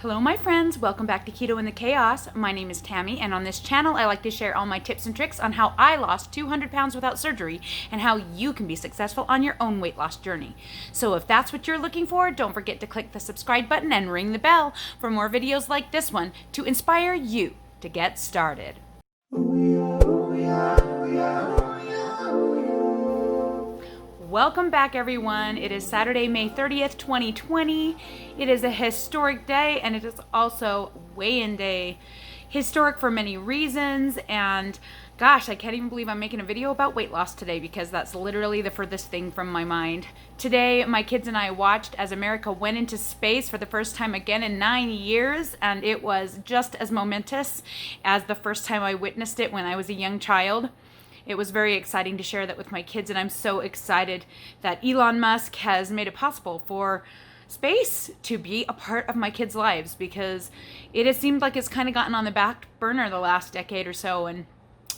Hello my friends, welcome back to Keto and the Chaos. My name is Tammy, and on this channel I like to share all my tips and tricks on how I lost 200 pounds without surgery and how you can be successful on your own weight loss journey. So if that's what you're looking for, don't forget to click the subscribe button and ring the bell for more videos like this one to inspire you to get started. Welcome back everyone. It is Saturday, May 30th, 2020. It is a historic day and it is also weigh-in day. Historic for many reasons, and gosh, I can't even believe I'm making a video about weight loss today because that's literally the furthest thing from my mind. Today, my kids and I watched as America went into space for the first time again in 9 years, and it was just as momentous as the first time I witnessed it when I was a young child. It was very exciting to share that with my kids, and I'm so excited that Elon Musk has made it possible for space to be a part of my kids' lives, because it has seemed like it's kind of gotten on the back burner the last decade or so, and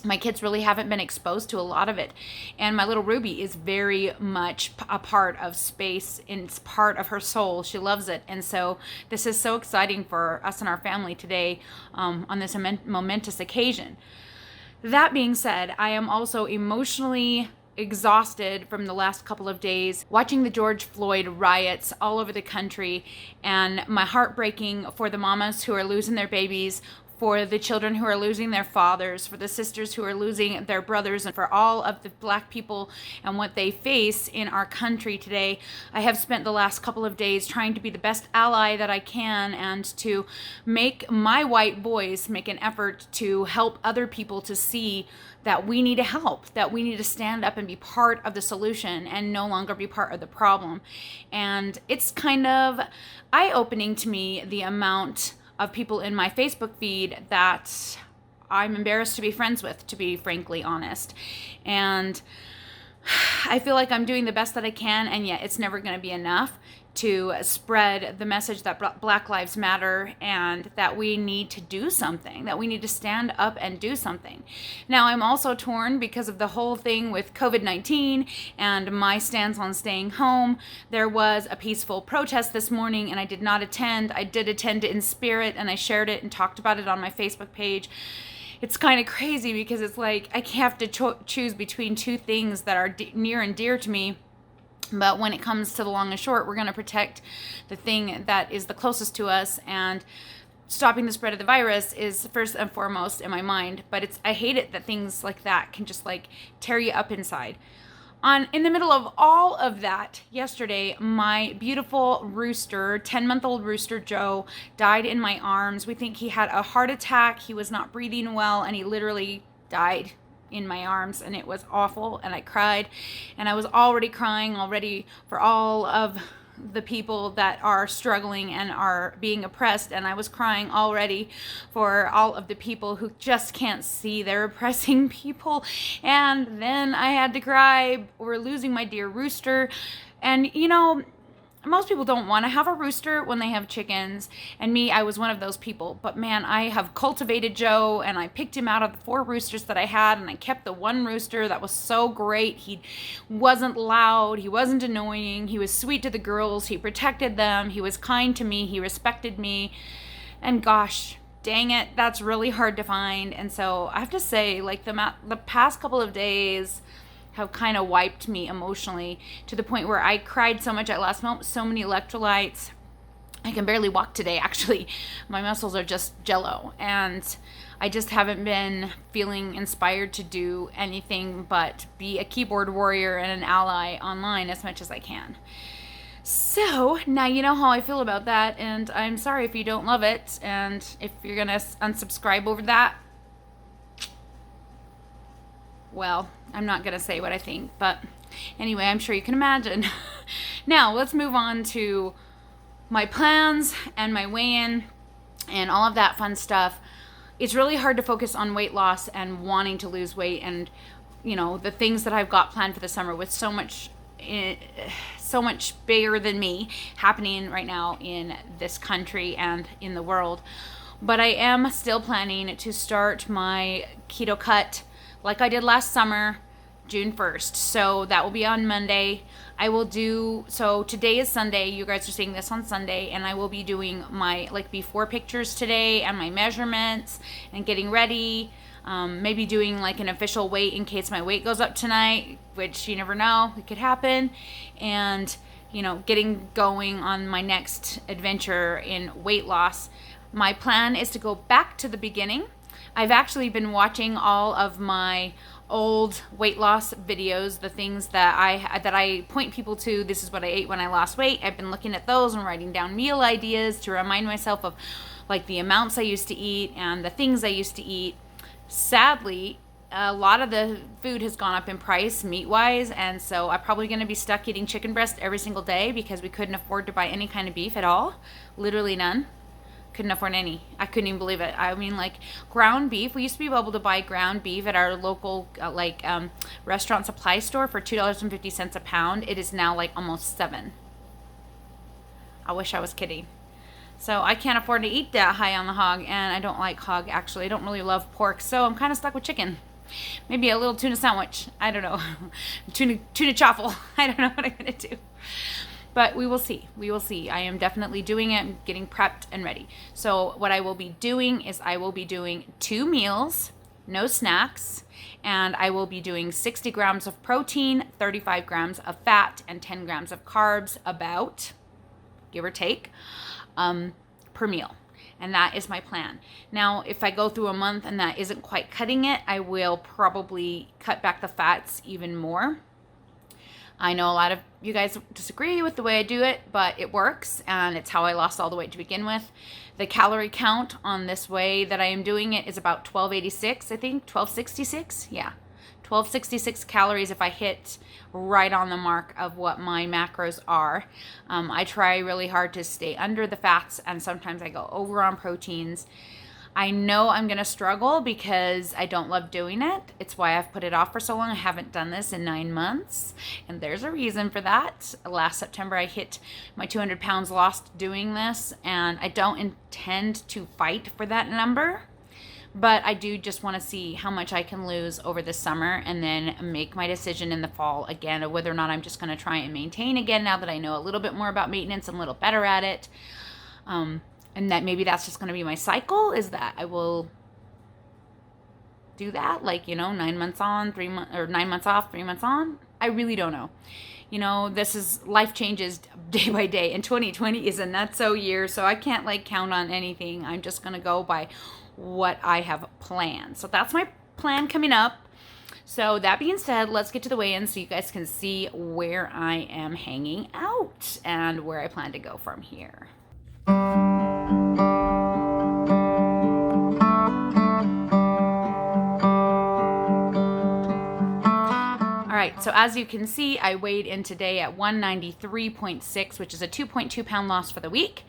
my kids really haven't been exposed to a lot of it. And my little Ruby is very much a part of space, and it's part of her soul. She loves it. And so this is so exciting for us and our family today on this momentous occasion. That being said, I am also emotionally exhausted from the last couple of days watching the George Floyd riots all over the country, and my heart breaking for the mamas who are losing their babies, for the children who are losing their fathers, for the sisters who are losing their brothers, and for all of the Black people and what they face in our country today. I have spent the last couple of days trying to be the best ally that I can and to make my white voice make an effort to help other people to see that we need to help, that we need to stand up and be part of the solution and no longer be part of the problem. And it's kind of eye-opening to me, the amount of people in my Facebook feed that I'm embarrassed to be friends with, to be frankly honest. And I feel like I'm doing the best that I can, and yet it's never going to be enough to spread the message that Black Lives Matter and that we need to do something, that we need to stand up and do something. Now, I'm also torn because of the whole thing with COVID-19 and my stance on staying home. There was a peaceful protest this morning and I did not attend. I did attend in spirit, and I shared it and talked about it on my Facebook page. It's kind of crazy because it's like I have to choose between two things that are near and dear to me. But when it comes to the long and short, we're going to protect the thing that is the closest to us, and stopping the spread of the virus is first and foremost in my mind. But I hate it that things like that can just like tear you up inside. In the middle of all of that, yesterday, my beautiful rooster, 10-month-old rooster Joe, died in my arms. We think he had a heart attack. He was not breathing well, and he literally died in my arms, and it was awful, and I cried, and I was already crying for all of the people that are struggling and are being oppressed, and I was crying already for all of the people who just can't see they're oppressing people. And then I had to cry over losing my dear rooster. And you know, most people don't want to have a rooster when they have chickens, and me, I was one of those people. But man, I have cultivated Joe, and I picked him out of the 4 roosters that I had, and I kept the one rooster that was so great. He wasn't loud, he wasn't annoying, he was sweet to the girls, he protected them, he was kind to me, he respected me. And gosh, dang it, that's really hard to find. And so I have to say, like, the past couple of days have kind of wiped me emotionally to the point where I cried so much. I lost so many electrolytes. I can barely walk today, actually. My muscles are just jello, and I just haven't been feeling inspired to do anything but be a keyboard warrior and an ally online as much as I can. So now you know how I feel about that, and I'm sorry if you don't love it, and if you're gonna unsubscribe over that, well, I'm not going to say what I think, but anyway, I'm sure you can imagine. Now, let's move on to my plans and my weigh-in and all of that fun stuff. It's really hard to focus on weight loss and wanting to lose weight and, you know, the things that I've got planned for the summer with so much bigger than me happening right now in this country and in the world. But I am still planning to start my keto cut like I did last summer, June 1st. So that will be on Monday. I will do, so today is Sunday. You guys are seeing this on Sunday, and I will be doing my like before pictures today and my measurements and getting ready. Maybe doing like an official weight in case my weight goes up tonight, which you never know, it could happen. And, you know, getting going on my next adventure in weight loss. My plan is to go back to the beginning. I've actually been watching all of my old weight loss videos, the things that I point people to. This is what I ate when I lost weight. I've been looking at those and writing down meal ideas to remind myself of like the amounts I used to eat and the things I used to eat. Sadly, a lot of the food has gone up in price meat-wise, and so I'm probably going to be stuck eating chicken breast every single day because we couldn't afford to buy any kind of beef at all. Literally none. Couldn't afford any. I couldn't even believe it. I mean, like ground beef. We used to be able to buy ground beef at our local restaurant supply store for $2.50 a pound. It is now like almost $7. I wish I was kidding. So I can't afford to eat that high on the hog, and I don't like hog, actually. I don't really love pork, so I'm kind of stuck with chicken. Maybe a little tuna sandwich. I don't know. tuna chaffle. I don't know what I'm going to do. But we will see. We will see. I am definitely doing it, getting prepped and ready. So what I will be doing is I will be doing 2 meals, no snacks, and I will be doing 60 grams of protein, 35 grams of fat, and 10 grams of carbs, about, give or take, per meal. And that is my plan. Now, if I go through a month and that isn't quite cutting it, I will probably cut back the fats even more. I know a lot of you guys disagree with the way I do it, but it works, and it's how I lost all the weight to begin with. The calorie count on this way that I am doing it is about 1286, I think, 1266, yeah. 1266 calories if I hit right on the mark of what my macros are. I try really hard to stay under the fats, and sometimes I go over on proteins. I know I'm going to struggle because I don't love doing it. It's why I've put it off for so long. I haven't done this in 9 months, and there's a reason for that. Last September, I hit my 200 pounds lost doing this, and I don't intend to fight for that number. But I do just want to see how much I can lose over the summer and then make my decision in the fall again of whether or not I'm just going to try and maintain again now that I know a little bit more about maintenance. I'm a little better at it. And that maybe that's just going to be my cycle, is that I will do that, like, 9 months on, 3 months, or 9 months off, 3 months on. I really don't know. This is, life changes day by day, and 2020 is a nutso year, so I can't count on anything. I'm just going to go by what I have planned. So that's my plan coming up. So that being said, let's get to the weigh-in so you guys can see where I am hanging out and where I plan to go from here. All right, so as you can see, I weighed in today at 193.6, which is a 2.2 pound loss for the week.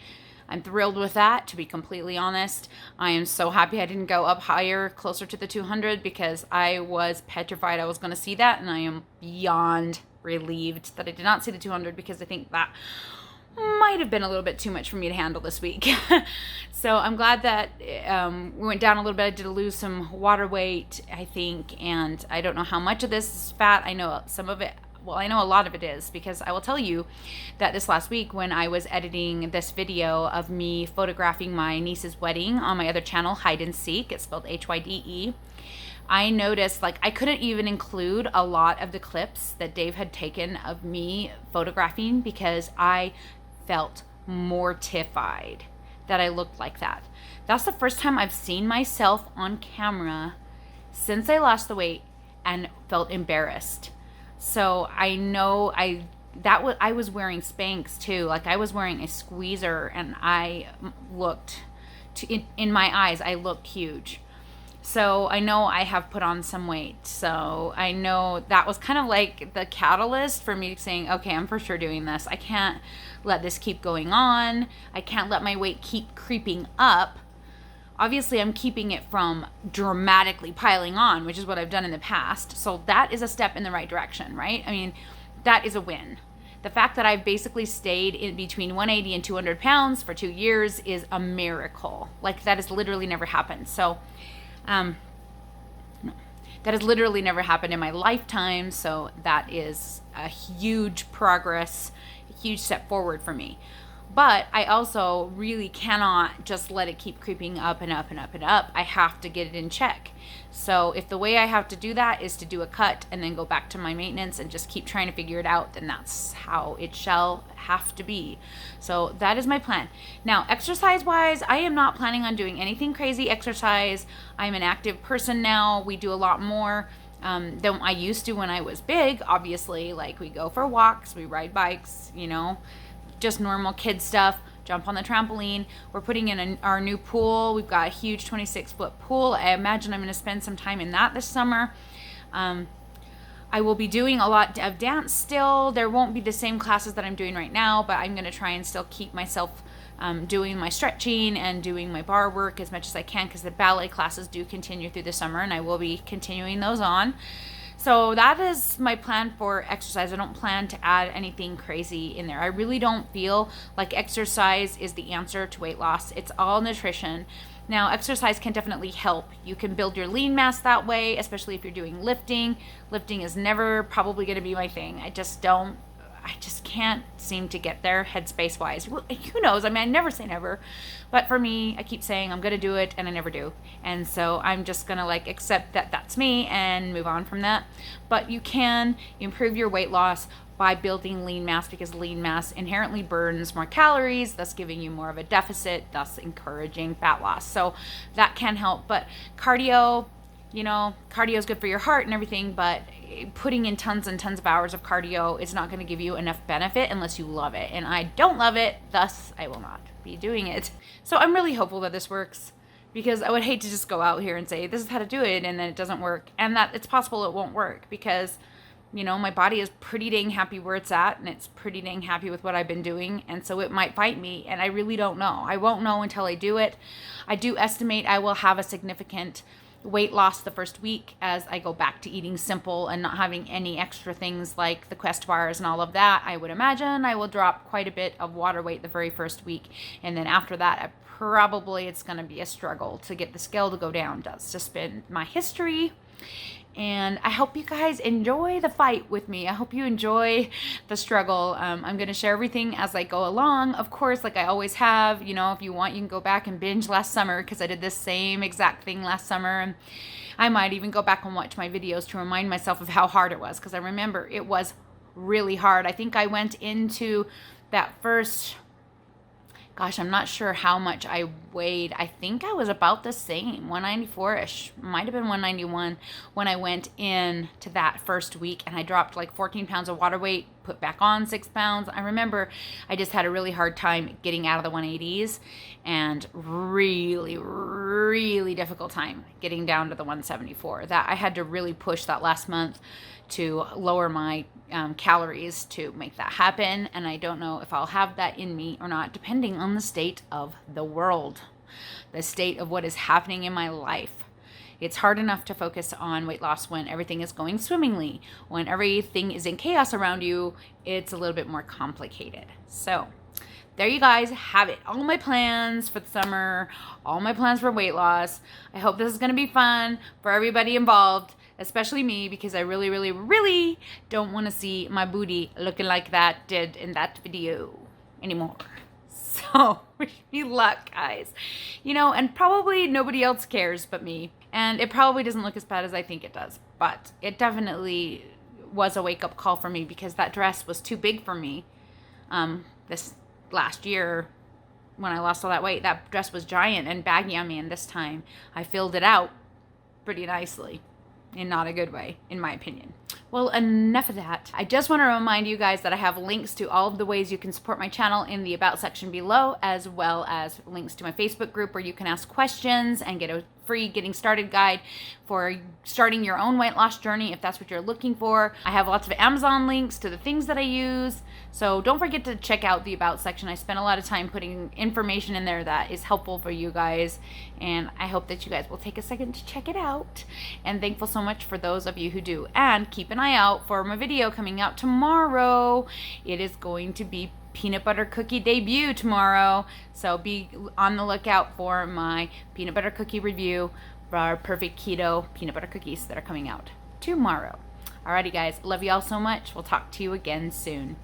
I'm thrilled with that, to be completely honest. I am so happy I didn't go up higher, closer to the 200, because I was petrified I was going to see that, and I am beyond relieved that I did not see the 200, because I think that might have been a little bit too much for me to handle this week. So I'm glad that we went down a little bit. I did lose some water weight, I think, and I don't know how much of this is fat. I know some of it. Well, I know a lot of it is, because I will tell you that this last week when I was editing this video of me photographing my niece's wedding on my other channel, Hide and Seek, it's spelled Hyde, I noticed I couldn't even include a lot of the clips that Dave had taken of me photographing because I felt mortified that I looked like that. That's the first time I've seen myself on camera since I lost the weight and felt embarrassed. So I know I was wearing Spanx too. I was wearing a squeezer, and I looked, in my eyes, I looked huge. So I know I have put on some weight. So I know that was kind of like the catalyst for me saying, okay, I'm for sure doing this. I can't let this keep going on. I can't let my weight keep creeping up. Obviously, I'm keeping it from dramatically piling on, which is what I've done in the past. So that is a step in the right direction, right? I mean, that is a win. The fact that I've basically stayed in between 180 and 200 pounds for 2 years is a miracle. That has literally never happened. So, That has literally never happened in my lifetime, so that is a huge progress, a huge step forward for me. But I also really cannot just let it keep creeping up and up and up and up. I have to get it in check. So if the way I have to do that is to do a cut and then go back to my maintenance and just keep trying to figure it out, then that's how it shall have to be. So that is my plan. Now, exercise-wise, I am not planning on doing anything crazy exercise. I'm an active person now. We do a lot more than I used to when I was big. Obviously, like we go for walks, we ride bikes, just normal kid stuff, jump on the trampoline. We're putting in our new pool. We've got a huge 26-foot pool. I imagine I'm going to spend some time in that this summer. I will be doing a lot of dance still. There won't be the same classes that I'm doing right now, but I'm going to try and still keep myself doing my stretching and doing my bar work as much as I can, because the ballet classes do continue through the summer, and I will be continuing those on. So that is my plan for exercise. I don't plan to add anything crazy in there. I really don't feel like exercise is the answer to weight loss. It's all nutrition. Now, exercise can definitely help. You can build your lean mass that way, especially if you're doing lifting. Lifting is never probably going to be my thing. I just can't seem to get there headspace wise. Well, who knows? I mean, I never say never, but for me, I keep saying I'm going to do it and I never do. And so I'm just going to accept that that's me and move on from that. But you can improve your weight loss by building lean mass, because lean mass inherently burns more calories, thus giving you more of a deficit, thus encouraging fat loss. So that can help. But cardio, cardio is good for your heart and everything, but putting in tons and tons of hours of cardio is not going to give you enough benefit unless you love it. And I don't love it, thus I will not be doing it. So I'm really hopeful that this works, because I would hate to just go out here and say, this is how to do it, and then it doesn't work. And that it's possible it won't work, because my body is pretty dang happy where it's at, and it's pretty dang happy with what I've been doing. And so it might fight me, and I really don't know. I won't know until I do it. I do estimate I will have a significant weight loss the first week as I go back to eating simple and not having any extra things like the Quest bars and all of that. I would imagine I will drop quite a bit of water weight the very first week. And then after that, it's going to be a struggle to get the scale to go down. That's just been my history. And I hope you guys enjoy the fight with me. I hope you enjoy the struggle. I'm going to share everything as I go along. Of course, like I always have, if you want, you can go back and binge last summer, because I did this same exact thing last summer. And I might even go back and watch my videos to remind myself of how hard it was, because I remember it was really hard. I think I went into that first... Gosh, I'm not sure how much I weighed. I think I was about the same, 194-ish. Might have been 191 when I went in to that first week, and I dropped 14 pounds of water weight, put back on 6 pounds. I remember I just had a really hard time getting out of the 180s, and really, really difficult time getting down to the 174. That I had to really push that last month to lower my calories to make that happen. And I don't know if I'll have that in me or not, depending on the state of the world, the state of what is happening in my life. It's hard enough to focus on weight loss when everything is going swimmingly. When everything is in chaos around you, it's a little bit more complicated. So there you guys have it. All my plans for the summer, all my plans for weight loss. I hope this is going to be fun for everybody involved, especially me, because I really, really, really don't want to see my booty looking like that did in that video anymore. So wish me luck, guys. And probably nobody else cares but me. And it probably doesn't look as bad as I think it does. But it definitely was a wake-up call for me, because that dress was too big for me. This last year, when I lost all that weight, that dress was giant and baggy on me. And this time I filled it out pretty nicely. In not a good way, in my opinion. Well, enough of that. I just want to remind you guys that I have links to all of the ways you can support my channel in the About section below, as well as links to my Facebook group where you can ask questions and get a free getting started guide for starting your own weight loss journey if that's what you're looking for. I have lots of Amazon links to the things that I use, so don't forget to check out the About section. I spent a lot of time putting information in there that is helpful for you guys, and I hope that you guys will take a second to check it out. And thankful so much for those of you who do. And keep an eye out for my video coming out tomorrow. It is going to be peanut butter cookie debut tomorrow, so be on the lookout for my peanut butter cookie review our perfect keto peanut butter cookies that are coming out tomorrow. Alrighty, guys. Love you all so much. We'll talk to you again soon.